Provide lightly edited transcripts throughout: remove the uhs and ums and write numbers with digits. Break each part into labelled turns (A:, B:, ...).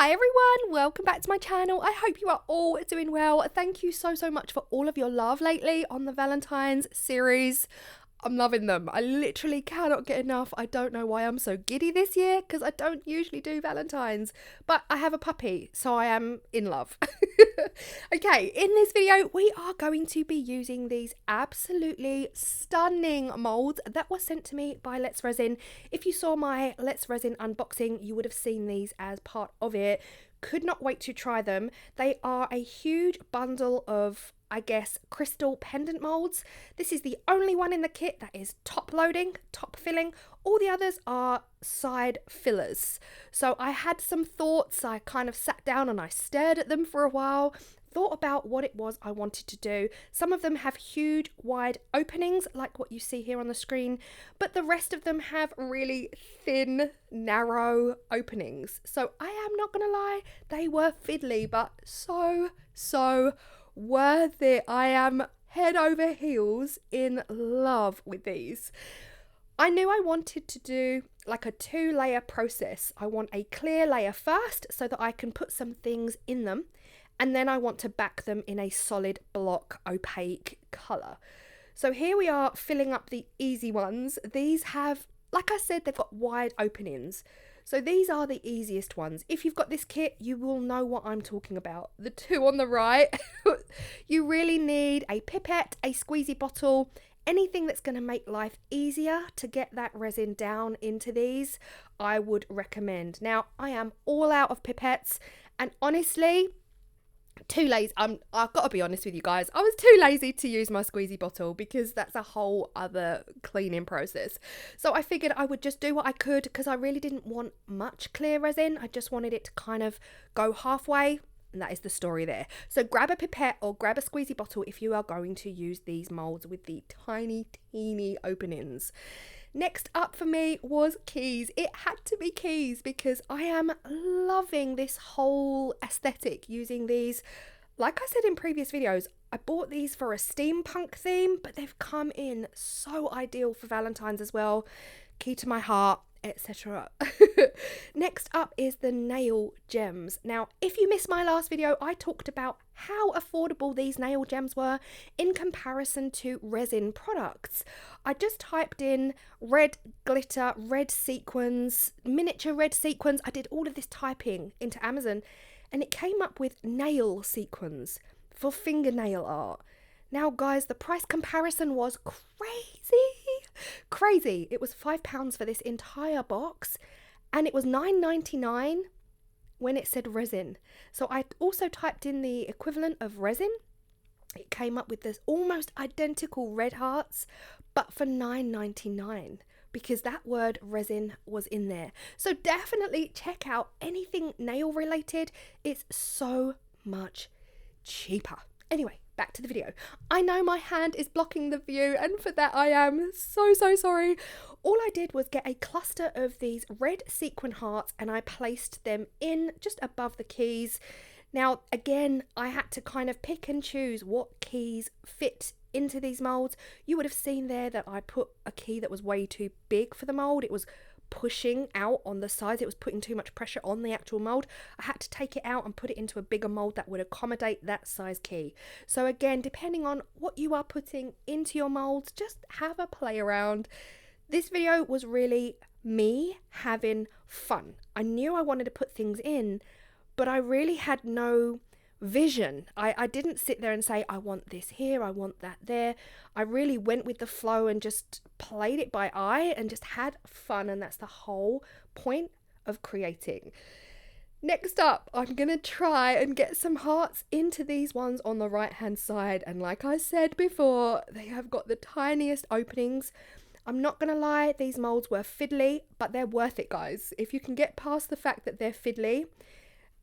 A: Hi everyone, welcome back to my channel. I hope you are all doing well. Thank you so much for all of your love lately on the Valentine's series. I'm loving them. I literally cannot get enough. I don't know why I'm so giddy this year because I don't usually do Valentine's, but I have a puppy, so I am in love. Okay, in this video, we are going to be using these absolutely stunning molds that were sent to me by Let's Resin. If you saw my Let's Resin unboxing, you would have seen these as part of it. Could not wait to try them. They are a huge bundle of, I guess, crystal pendant molds. This is the only one in the kit that is top loading, top filling. All the others are side fillers. So I had some thoughts. I kind of sat down and I stared at them for a while, thought about what it was I wanted to do. Some of them have huge wide openings like what you see here on the screen, but the rest of them have really thin, narrow openings. So I am not gonna lie, they were fiddly, but so worth it. I am head over heels in love with these. I knew I wanted to do like a 2-layer process. I want a clear layer first so that I can put some things in them, and then I want to back them in a solid block opaque colour. So here we are filling up the easy ones. These have, like I said, they've got wide openings. So these are the easiest ones. If you've got this kit, you will know what I'm talking about. The two on the right, you really need a pipette, a squeezy bottle, anything that's going to make life easier to get that resin down into these, I would recommend. Now, I am all out of pipettes, and honestly, too lazy. I've got to be honest with you guys. I was too lazy to use my squeezy bottle because that's a whole other cleaning process. So I figured I would just do what I could because I really didn't want much clear resin. I just wanted it to kind of go halfway. And that is the story there. So grab a pipette or grab a squeezy bottle if you are going to use these molds with the tiny, teeny openings. Next up for me was keys. It had to be keys because I am loving this whole aesthetic using these. Like I said in previous videos, I bought these for a steampunk theme, but they've come in so ideal for Valentine's as well. Key to my heart, etc. Next up is the nail gems. Now, if you missed my last video, I talked about how affordable these nail gems were in comparison to resin products. I just typed in red glitter, red sequins, miniature red sequins. I did all of this typing into Amazon and it came up with nail sequins for fingernail art. Now guys, the price comparison was crazy. It was £5 for this entire box and it was $9.99 when it said resin. So I also typed in the equivalent of resin. It came up with this almost identical red hearts, but for $9.99 because that word resin was in there. So definitely check out anything nail related. It's so much cheaper. Anyway, back to the video. I know my hand is blocking the view and for that I am so sorry. All I did was get a cluster of these red sequin hearts and I placed them in just above the keys. Now again, I had to kind of pick and choose what keys fit into these molds. You would have seen there that I put a key that was way too big for the mold. It was pushing out on the sides. It was putting too much pressure on the actual mold. I had to take it out and put it into a bigger mold that would accommodate that size key. So again, depending on what you are putting into your molds, just have a play around. This video was really me having fun. I knew I wanted to put things in, but I really had no vision. I didn't sit there and say, I want this here, I want that there. I really went with the flow and just played it by eye and just had fun, and that's the whole point of creating. Next up, I'm gonna try and get some hearts into these ones on the right hand side, and like I said before, they have got the tiniest openings. I'm not gonna lie, these molds were fiddly, but they're worth it, guys. If you can get past the fact that they're fiddly,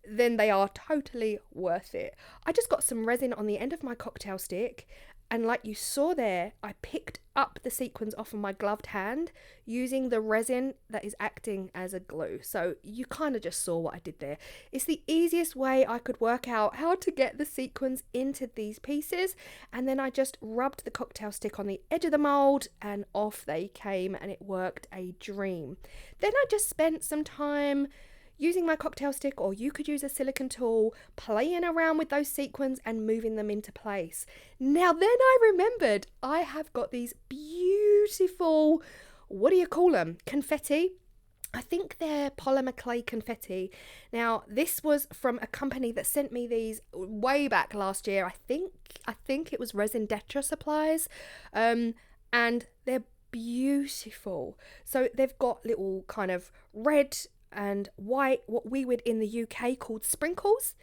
A: then they are totally worth it. I just got some resin on the end of my cocktail stick, and like you saw there, I picked up the sequins off of my gloved hand using the resin that is acting as a glue. So you kind of just saw what I did there. It's the easiest way I could work out how to get the sequins into these pieces, and then I just rubbed the cocktail stick on the edge of the mold and off they came, and it worked a dream. Then I just spent some time using my cocktail stick, or you could use a silicone tool, playing around with those sequins and moving them into place. Now then I remembered I have got these beautiful, what do you call them? Confetti. I think they're polymer clay confetti. Now, this was from a company that sent me these way back last year. I think it was Resin Supplies. And they're beautiful. So they've got little kind of red and white, what we would in the UK called sprinkles.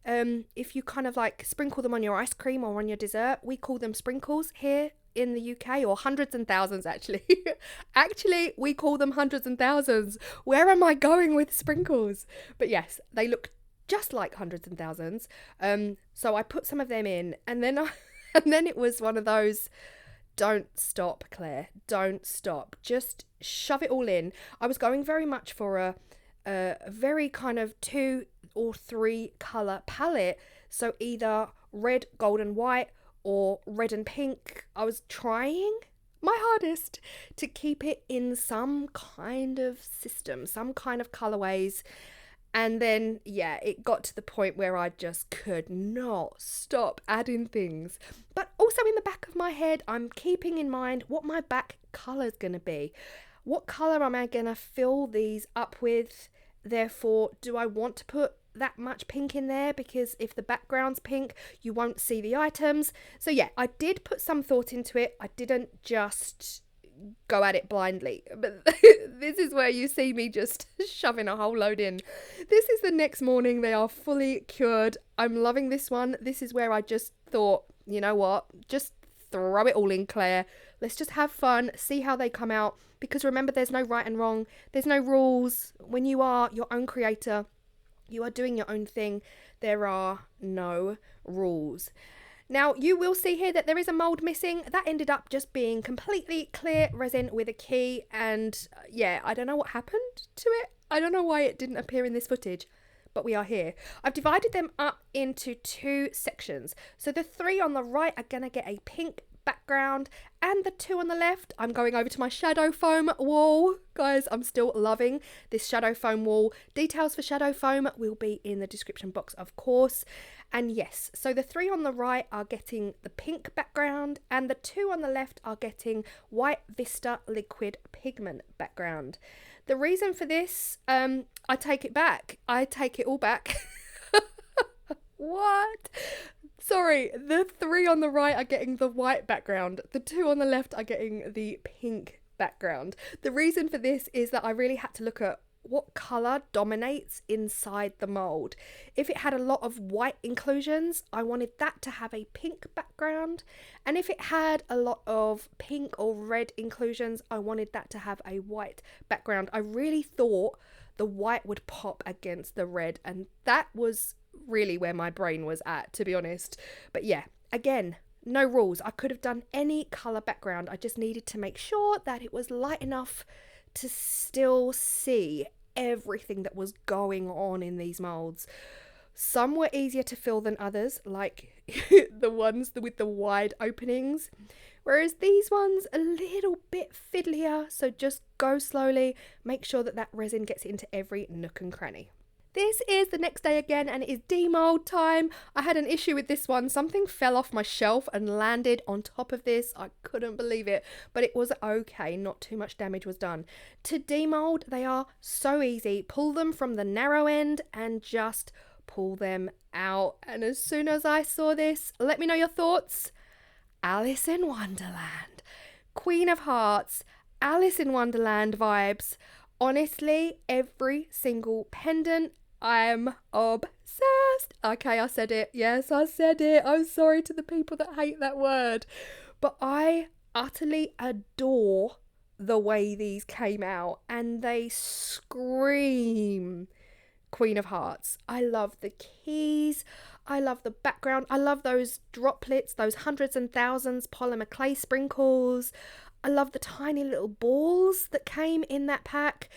A: If you kind of like sprinkle them on your ice cream or on your dessert, we call them sprinkles here in the UK, or hundreds and thousands actually. Actually, we call them hundreds and thousands. Where am I going with sprinkles? But yes, they look just like hundreds and thousands. So I put some of them in, and then and then it was one of those, don't stop, Claire, don't stop. Just shove it all in. I was going very much for a very kind of 2 or 3 colour palette. So either red, gold and white, or red and pink. I was trying my hardest to keep it in some kind of system, some kind of colorways. And then, yeah, it got to the point where I just could not stop adding things. But also in the back of my head, I'm keeping in mind what my back color is going to be. What color am I going to fill these up with? Therefore, do I want to put that much pink in there? Because if the background's pink, you won't see the items. So yeah, I did put some thought into it. I didn't just go at it blindly. But this is where you see me just shoving a whole load in. This is the next morning. They are fully cured. I'm loving this one. This is where I just thought, you know what? Just throw it all in, Claire. Let's just have fun, see how they come out. Because remember, there's no right and wrong. There's no rules. When you are your own creator, you are doing your own thing. There are no rules. Now, you will see here that there is a mould missing. That ended up just being completely clear resin with a key. And yeah, I don't know what happened to it. I don't know why it didn't appear in this footage, but we are here. I've divided them up into 2 sections. So the 3 on the right are going to get a pink background, and the 2 on the left, I'm going over to my shadow foam wall. Guys, I'm still loving this shadow foam wall. Details for shadow foam will be in the description box, of course. And yes, so the 3 on the right are getting the pink background, and the 2 on the left are getting white Vista liquid pigment background. The reason for this, I take it back. I take it all back. What? Sorry, the 3 on the right are getting the white background. The 2 on the left are getting the pink background. The reason for this is that I really had to look at what colour dominates inside the mould. If it had a lot of white inclusions, I wanted that to have a pink background. And if it had a lot of pink or red inclusions, I wanted that to have a white background. I really thought the white would pop against the red, and that was really where my brain was at, to be honest. But yeah, again, no rules. I could have done any colour background. I just needed to make sure that it was light enough to still see everything that was going on in these moulds. Some were easier to fill than others, like the ones with the wide openings, whereas these ones a little bit fiddlier. So just go slowly, make sure that that resin gets into every nook and cranny. This is the next day again, and it is demold time. I had an issue with this one. Something fell off my shelf and landed on top of this. I couldn't believe it, but it was okay. Not too much damage was done. To demold, they are so easy. Pull them from the narrow end and just pull them out. And as soon as I saw this, let me know your thoughts. Alice in Wonderland. Queen of Hearts. Alice in Wonderland vibes. Honestly, every single pendant, I'm obsessed. Okay, I said it. Yes, I said it. I'm sorry to the people that hate that word. But I utterly adore the way these came out, and they scream Queen of Hearts. I love the keys. I love the background. I love those droplets, those hundreds and thousands polymer clay sprinkles. I love the tiny little balls that came in that pack.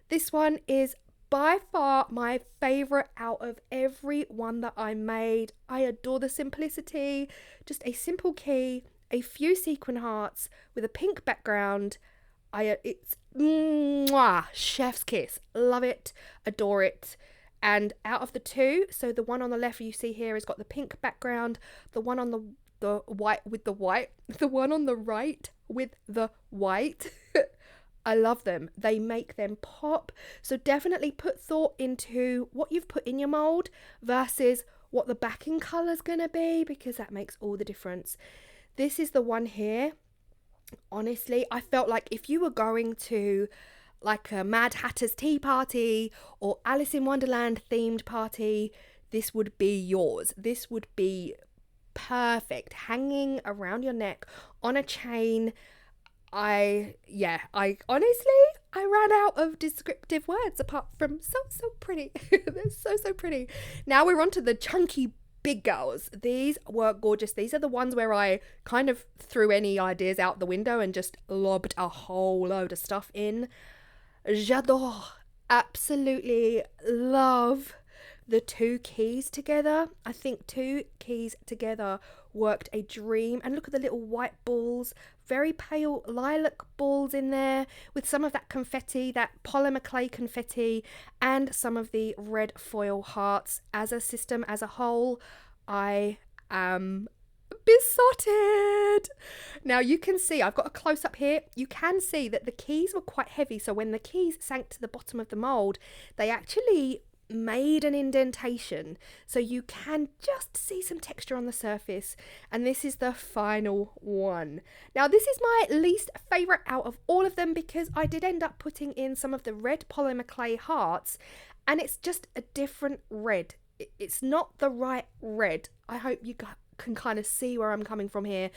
A: This one is by far my favourite out of every one that I made. I adore the simplicity. Just a simple key, a few sequin hearts with a pink background. It's mwah, chef's kiss. Love it, adore it. And out of the two, so the one on the left you see here has got the pink background, the one on the white with the white, the one on the right with the white. I love them. They make them pop. So definitely put thought into what you've put in your mold versus what the backing color is going to be, because that makes all the difference. This is the one here. Honestly, I felt like if you were going to like a Mad Hatter's tea party or Alice in Wonderland themed party, this would be yours. This would be perfect, hanging around your neck on a chain. I honestly, I ran out of descriptive words apart from so pretty. They're so pretty. Now we're on to the chunky big girls. These were gorgeous. These are the ones where I kind of threw any ideas out the window and just lobbed a whole load of stuff in. J'adore. Absolutely love the two keys together. I think two keys together worked a dream. And look at the little white balls, very pale lilac balls in there with some of that confetti, that polymer clay confetti, and some of the red foil hearts. As a system, as a whole, I am besotted. Now you can see, I've got a close up here. You can see that the keys were quite heavy. So when the keys sank to the bottom of the mold, they actually made an indentation, so you can just see some texture on the surface. And this is the final one. Now this is my least favorite out of all of them, because I did end up putting in some of the red polymer clay hearts, and it's just a different red. It's not the right red. I hope you can kind of see where I'm coming from here.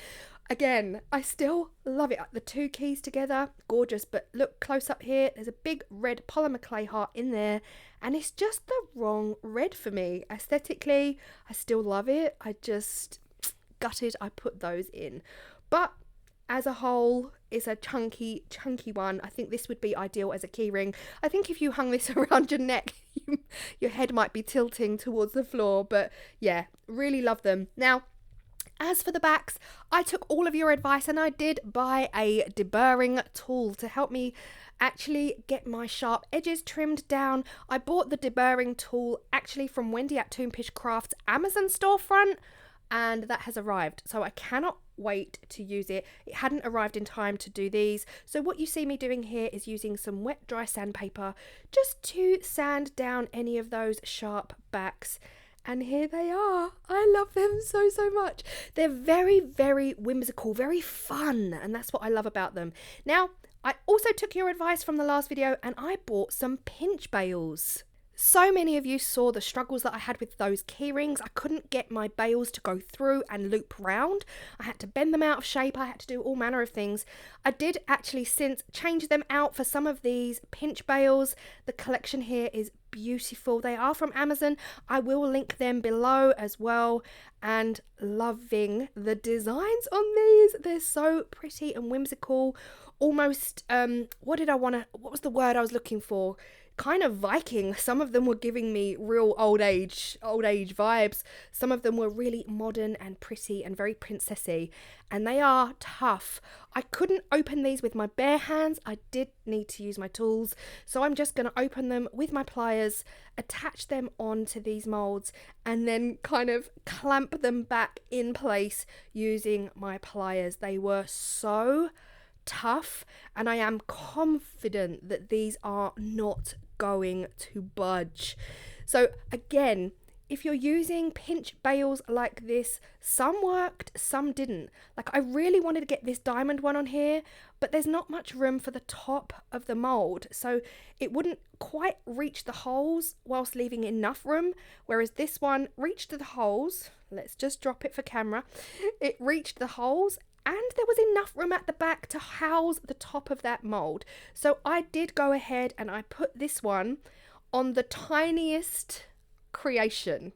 A: Again, I still love it. The two keys together, gorgeous. But look close up here, there's a big red polymer clay heart in there, and it's just the wrong red for me. Aesthetically, I still love it. I just gutted I put those in. But as a whole, it's a chunky one. I think this would be ideal as a keyring. I think if you hung this around your neck, your head might be tilting towards the floor. But yeah, really love them. Now, as for the backs, I took all of your advice and I did buy a deburring tool to help me actually get my sharp edges trimmed down. I bought the deburring tool actually from Wendy at Toonpish Crafts Amazon storefront, and that has arrived. So I cannot wait to use it. It hadn't arrived in time to do these. So what you see me doing here is using some wet dry sandpaper just to sand down any of those sharp backs. And here they are. I love them so much. They're very whimsical, very fun, and that's what I love about them. Now, I also took your advice from the last video and I bought some pinch bails. So many of you saw the struggles that I had with those key rings. I couldn't get my bails to go through and loop round. I had to bend them out of shape. I had to do all manner of things. I did actually since change them out for some of these pinch bails. The collection here is beautiful. They are from Amazon. I will link them below as well. And loving the designs on these. They're so pretty and whimsical. Almost, what was the word I was looking for? Kind of Viking. Some of them were giving me real old age vibes. Some of them were really modern and pretty and very princessy, and they are tough. I couldn't open these with my bare hands. I did need to use my tools, so I'm just going to open them with my pliers, attach them onto these molds, and then kind of clamp them back in place using my pliers. They were so tough, and I am confident that these are not going to budge. So again, if you're using pinch bails like this, some worked, some didn't. Like I really wanted to get this diamond one on here, but there's not much room for the top of the mold, so it wouldn't quite reach the holes whilst leaving enough room, whereas this one reached the holes. Let's just drop it for camera. It reached the holes, and there was enough room at the back to house the top of that mold. So I did go ahead and I put this one on the tiniest creation,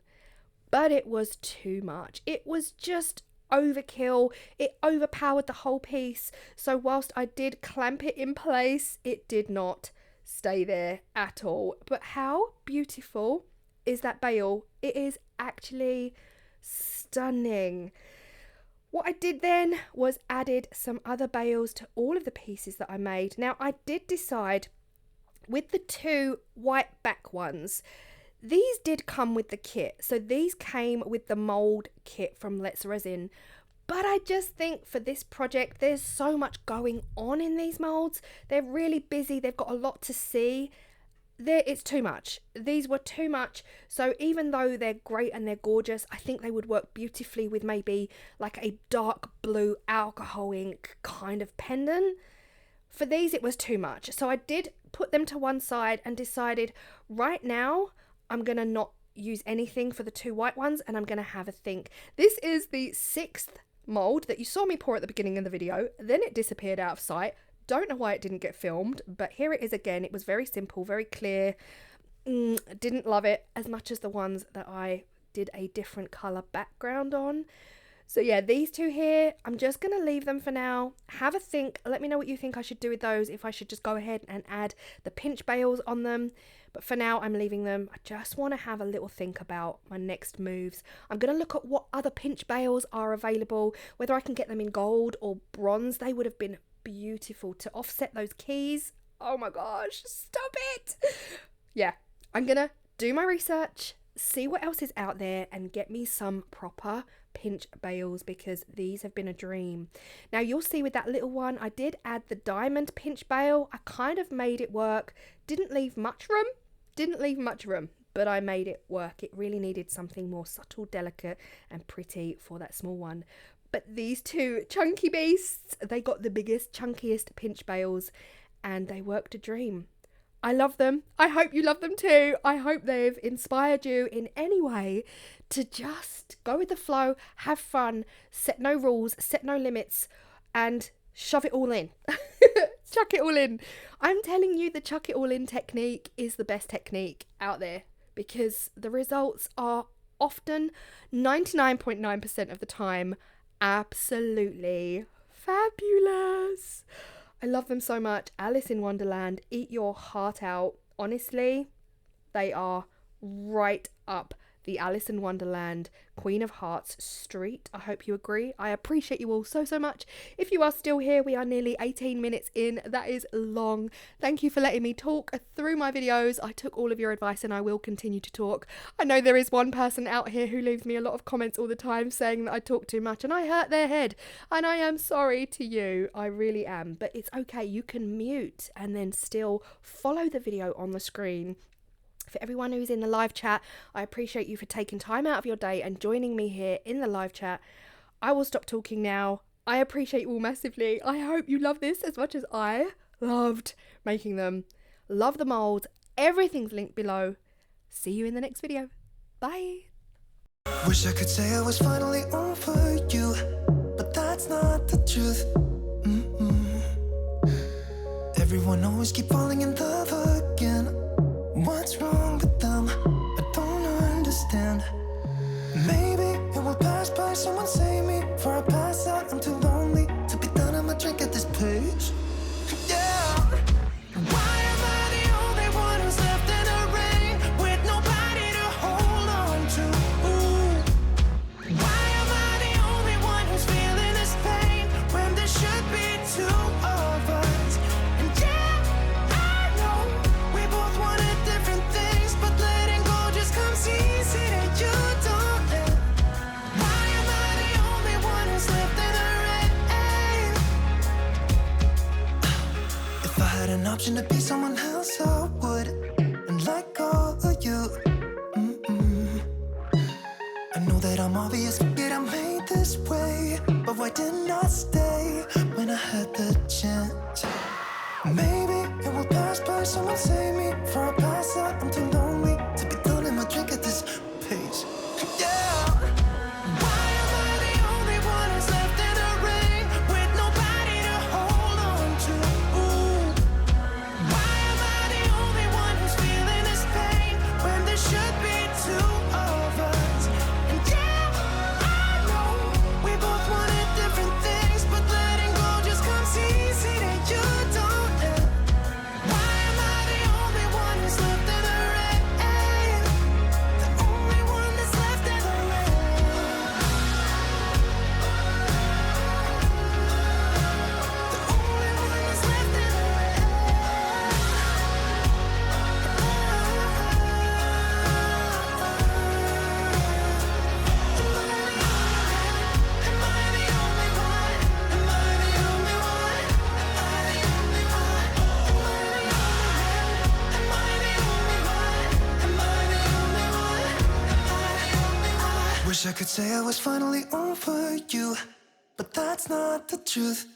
A: but it was too much. It was just overkill. It overpowered the whole piece. So whilst I did clamp it in place, it did not stay there at all. But how beautiful is that bail? It is actually stunning. What I did then was added some other bales to all of the pieces that I made. Now I did decide with the 2 white back ones, these did come with the kit. So these came with the mould kit from Let's Resin. But I just think for this project, there's so much going on in these molds. They're really busy. They've got a lot to see. It's too much. These were too much. So even though they're great and they're gorgeous, I think they would work beautifully with maybe like a dark blue alcohol ink kind of pendant. For these, it was too much. So I did put them to one side and decided right now I'm going to not use anything for the 2 white ones, and I'm going to have a think. This is the 6th mold that you saw me pour at the beginning of the video. Then it disappeared out of sight. Don't know why it didn't get filmed, but here it is again. It was very simple, very clear. Didn't love it as much as the ones that I did a different colour background on. So yeah, these 2 here, I'm just going to leave them for now. Have a think. Let me know what you think I should do with those, if I should just go ahead and add the pinch bales on them. But for now, I'm leaving them. I just want to have a little think about my next moves. I'm going to look at what other pinch bales are available, whether I can get them in gold or bronze. They would have been beautiful to offset those keys. Oh my gosh, stop it. Yeah, I'm going to do my research, see what else is out there, and get me some proper pinch bales, because these have been a dream. Now you'll see with that little one, I did add the diamond pinch bale. I kind of made it work. Didn't leave much room, but I made it work. It really needed something more subtle, delicate and pretty for that small one. But these 2 chunky beasts, they got the biggest, chunkiest pinch bales, and they worked a dream. I love them. I hope you love them too. I hope they've inspired you in any way to just go with the flow, have fun, set no rules, set no limits, and shove it all in. Chuck it all in. I'm telling you, the chuck it all in technique is the best technique out there, because the results are often 99.9% of the time absolutely fabulous. I love them so much. Alice in Wonderland, eat your heart out. Honestly, they are right up the Alice in Wonderland Queen of Hearts street. I hope you agree. I appreciate you all so much. If you are still here, we are nearly 18 minutes in. That is long. Thank you for letting me talk through my videos. I took all of your advice and I will continue to talk. I know there is one person out here who leaves me a lot of comments all the time saying that I talk too much, and I hurt their head, and I am sorry to you. I really am. But it's okay. You can mute and then still follow the video on the screen. For everyone who's in the live chat, I appreciate you for taking time out of your day and joining me here in the live chat. I will stop talking now. I appreciate you all massively. I hope you love this as much as I loved making them. Love the mold. Everything's linked below. See you in the next video. Bye.
B: Wish I could say I was finally over you, but that's not the truth. Everyone always keep falling in love again. What's wrong with them? I don't understand. Maybe it will pass by. Someone save me before I pass out. I'm too lonely to be done. I'm a drink at this page. Yeah. Why am I the only one who's left in the rain with nobody to hold on to? Ooh. Why am I the only one who's feeling this pain when there should be 2 of us? And yeah, I know we both wanted different things, but letting go just comes easy and you don't let. Why am I the only one who's left in the rain? If I had an option to be someone else, I would, and let go of you. I know that I'm obvious, forget I made this way, but why didn't I stay when I had the chance? Maybe it will pass by. Someone save me before I pass out. I'm too lonely to be done in my drink at this pace. Yeah. Why am I the only one who's left in the rain with nobody to hold on to? Ooh. Why am I the only one who's feeling this pain when there should be 2 of us? And yeah, I know we both wanted different things, but letting go just comes easy and you don't let. Why am I the only one who's left in the rain? wish I could say I was finally over you, but that's not the truth.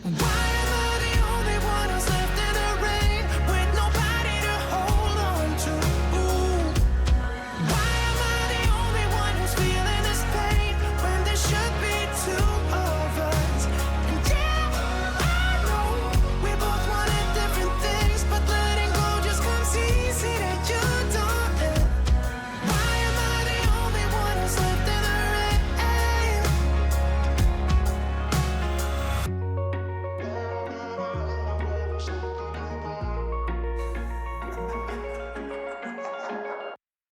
B: Why